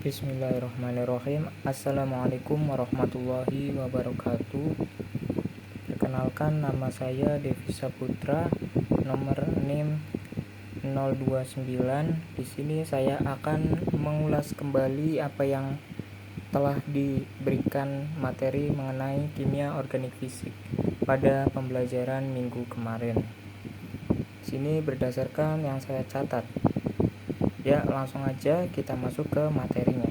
Bismillahirrahmanirrahim. Assalamualaikum warahmatullahi wabarakatuh. Perkenalkan, nama saya Devi Saputra, nomor NIM 029. Di sini saya akan mengulas kembali apa yang telah diberikan materi mengenai kimia organik fisik pada pembelajaran minggu kemarin. Di sini berdasarkan yang saya catat. Ya, langsung aja kita masuk ke materinya.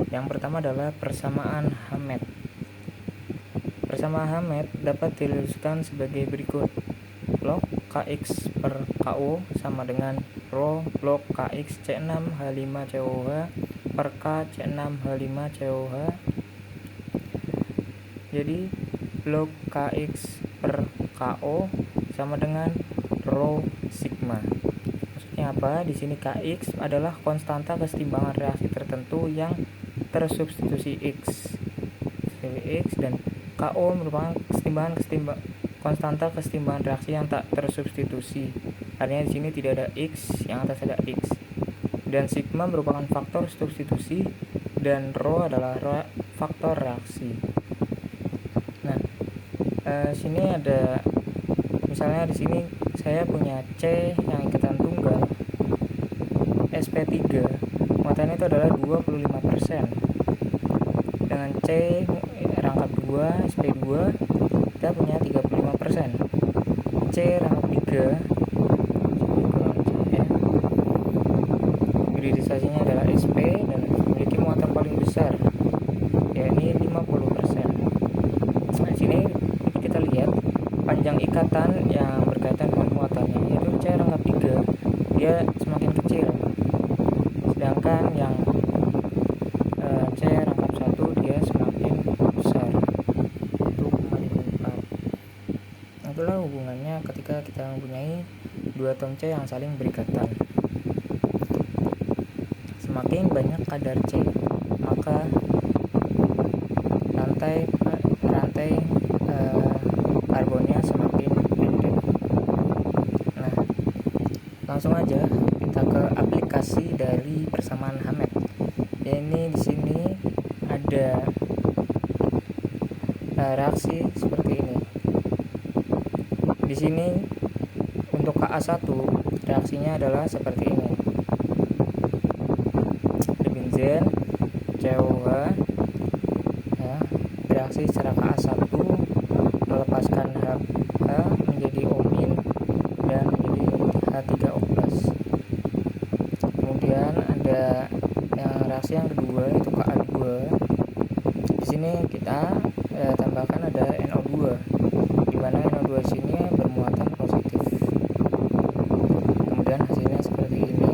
Yang pertama adalah persamaan Hammett. Persamaan Hammett dapat dirumuskan sebagai berikut. Log Kx per Ko sama dengan Rho log Kx C6H5COH per K C6H5COH. Jadi log Kx per Ko sama dengan Rho sigma. Apa? Di sini Kx adalah konstanta kesetimbangan reaksi tertentu yang tersubstitusi X dan Ko merupakan konstanta kesetimbangan reaksi yang tak tersubstitusi. Artinya di sini tidak ada X, yang atas ada X. Dan sigma merupakan faktor substitusi dan Rho adalah faktor reaksi. Nah, sini ada misalnya di sini saya punya C yang ikatan tunggal sp3, muatannya itu adalah 25%. Dengan C rangkap 2 sp2 kita punya 35%. C rangkap 3 hibridisasinya adalah sp dan memiliki muatan paling besar, yakni 50%. Nah, di sini kita lihat panjang ikatan yang berkaitan dengan muatannya, yaitu C rangkap 3 dia semakin kecil, sedangkan yang C rangkap 1 dia semakin besar, 1,54. Itulah hubungannya ketika kita mempunyai dua atom C yang saling berikatan. Semakin banyak kadar C, maka rantai karbonnya semakin pendek. Nah, langsung aja kita ke aplikasi dari persamaan Hammett. Ini di sini ada reaksi seperti ini. Di sini untuk Ka1 reaksinya adalah seperti ini. Benzen COH ya, bereaksi secara Ka1 melepaskan H menjadi O- dan menjadi H3O+. Kemudian ada reaksi yang kedua, itu Ka2. Di sini kita tambahkan ada NO2, di mana NO2 sini bermuatan positif. Kemudian hasilnya seperti ini,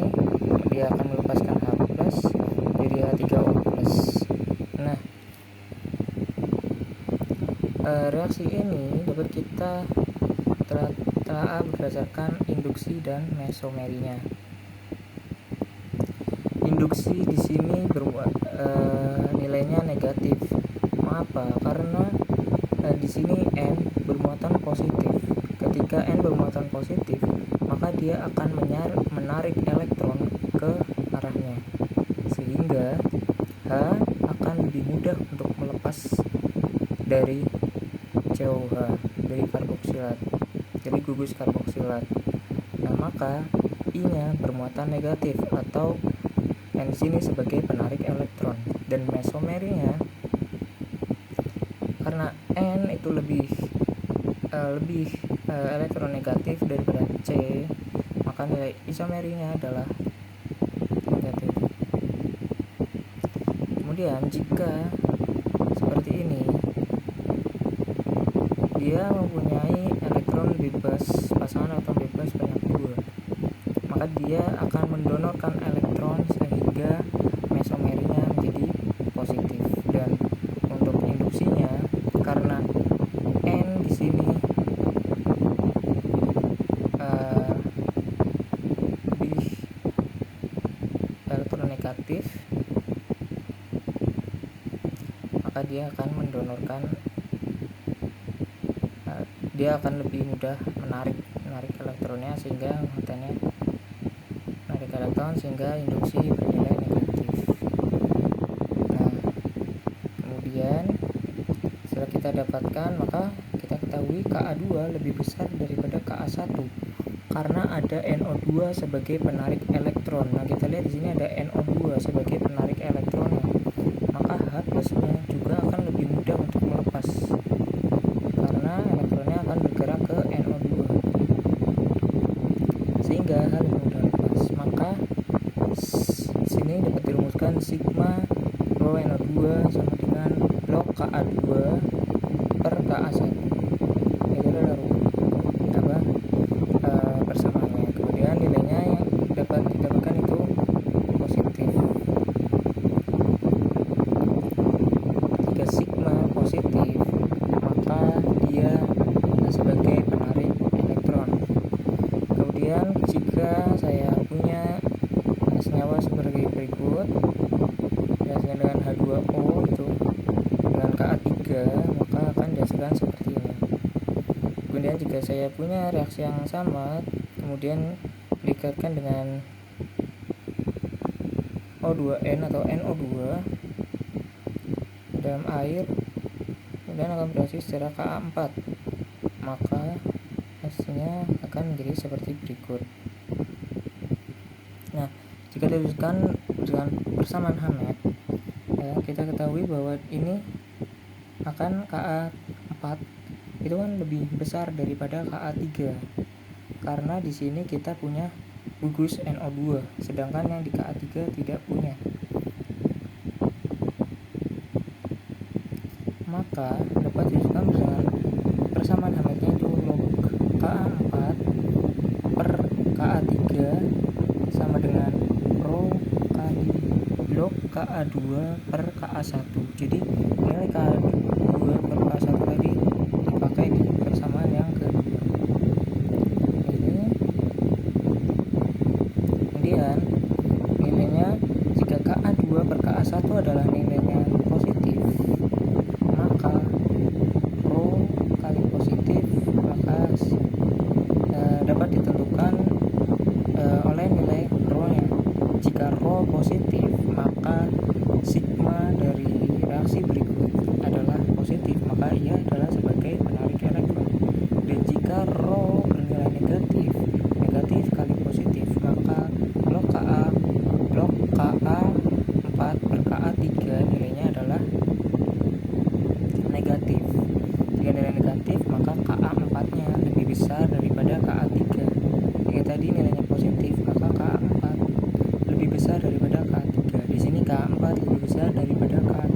dia akan melepaskan H+ jadi H3O+. Nah, reaksi ini dapat kita telah berdasarkan induksi dan mesomerinya. Induksi di sini nilainya negatif. Mengapa? Karena di sini N bermuatan positif. Ketika N bermuatan positif, maka dia akan menarik elektron ke arahnya, sehingga H akan lebih mudah untuk melepas dari COH, dari karboksilat, dari gugus karboksilat. Nah, maka I-nya bermuatan negatif atau N sini sebagai penarik elektron, dan mesomerinya karena N itu lebih elektronegatif daripada C, maka nilai isomerinya adalah negatif. Kemudian jika seperti ini, dia mempunyai elektron bebas, pasangan elektron bebas banyak 2, maka dia akan mendonorkan elektron sehingga mesomerinya menjadi positif. Dan untuk induksinya, karena N di sini lebih elektronegatif, maka dia akan mendonorkan, dia akan lebih mudah menarik elektronnya, sehingga muatannya menarik elektron, sehingga induksi bernilai negatif. kita dapatkan, maka kita ketahui Ka2 lebih besar daripada Ka1 karena ada NO2 sebagai penarik elektron. Nah, kita lihat di sini ada NO2 sebagai penarik elektronnya, maka H plusnya juga akan lebih mudah untuk melepas karena elektronnya akan bergerak ke NO2 sehingga H lebih mudah lepas. Maka sini dapat dirumuskan sigma rho NO2 sama dengan log Ka2 per Ka1. Itu adalah persamaannya. Kemudian nilainya yang dapat didapatkan itu positif. Jika sigma positif, maka dia sebagai penarik elektron. Kemudian jika saya punya senyawa sebagai berikut, dihasilkan dengan H2O itu dengan Ka3, maka akan dihasilkan seperti ini. Kemudian jika saya punya reaksi yang sama, kemudian dikaitkan dengan O2N atau NO2 dalam air, kemudian akan bereaksi secara Ka4, maka hasilnya akan menjadi seperti berikut. Nah, jika diteruskan dengan persamaan Hammett, ya, kita ketahui bahwa ini akan Ka4 itu kan lebih besar daripada Ka3 karena di sini kita punya gugus NO2 sedangkan yang di Ka3 tidak punya. Maka dapat dirumuskan dengan persamaan Hammettnya itu log Ka4 per Ka3 sama dengan rho kali log Ka2 per Ka1. Jadi nilai Ka2 per Ka1 tadi dipakai di persamaan yang kedua ini. Kemudian nilainya jika Ka2 per Ka1 adalah nilainya positif, maka rho kali positif maka dapat ditentukan oleh nilai rho nya. Jika rho positif, maka sigma dari reaksi berikut adalah positif, maka ia adalah sebagai penarik elektron. Dan jika rho bernilai negatif, negatif kali positif, maka log Ka4 per Ka3 nilainya adalah negatif. Jika nilai negatif, maka Ka4 nya lebih besar daripada Ka3. Jika tadi nilainya positif, maka Ka4 lebih besar daripada Ka3. Di sini Ka4 lebih besar daripada Ka3.